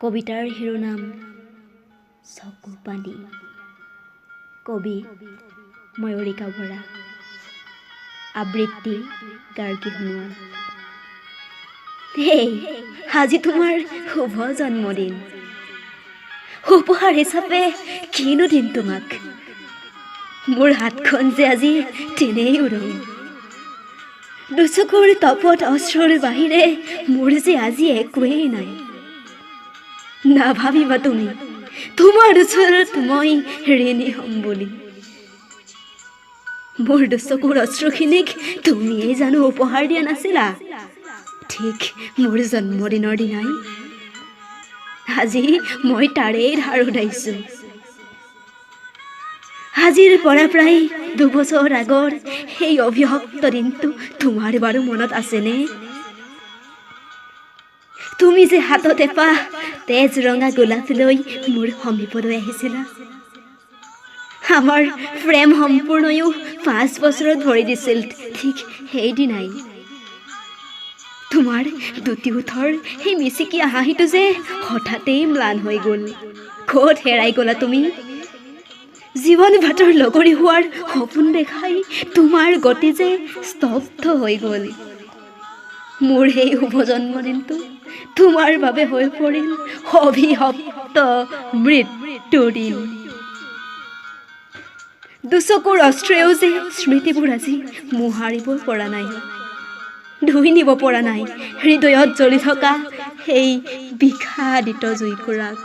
কবিতাৰ শিৰোনাম চকু পানী। কবি ময়ূৰিকা বৰা। আবৃত্তি গাৰ্গী সোণোৱাল। হেই, আজি তোমাৰ শুভ জন্মদিন। উপহাৰ হিচাপে কিনো দিম তোমাক? মোৰ হাতখন যে আজি তেনেই উৰম। দুচকুৰ তপত অশ্ৰুৰ বাহিৰে মোৰ যে আজি একোৱেই নাই। নাভাবিবা তুমি, তোমাৰ ওচৰত মই ঋণী হ'ম বুলি। মোৰ দুচকুৰ অশ্ৰুখিনিক তুমিয়েই জানো উপহাৰ দিয়া নাছিলা? ঠিক মোৰ জন্মদিনৰ দিনাই। আজি মই তাৰেই ধাৰ উঠাইছো। আজিৰ পৰা প্ৰায় 2 বছৰ আগৰ সেই অভিশপ্ত দিনটো তোমাৰ বাৰু মনত আছেনে? তুমি যে হাতত এপাহ তেজ ৰঙা গোলাপ লৈ মোৰ সমীপলৈ আহিছিলা। আমাৰ প্ৰেম সম্পূৰ্ণয়ো 5 বছৰত ভৰি দিছিল ঠিক সেইদিনাই। তোমাৰ দুটি ওঠৰ সেই মিচিকিয়া হাঁহিটো যে হঠাতেই ম্লান হৈ গ'ল। ক'ত হেৰাই গ'লা তুমি? জীৱন ভাতৰ লগৰী হোৱাৰ সপোন দেখাই তোমাৰ গতি যে স্তব্ধ হৈ গ'ল। মোৰ সেই শুভ জন্মদিনটো তোমাৰ বাবে হৈ পৰিল অভিশপ্ত মৃত্যুৰ দিন। দুচকুৰ অস্ত্ৰেও যে স্মৃতিবোৰ আজি মোহাৰিব পৰা নাই, ধুই নিব পৰা নাই হৃদয়ত জ্বলি থকা সেই বিষাদিত জুইকুৰাক।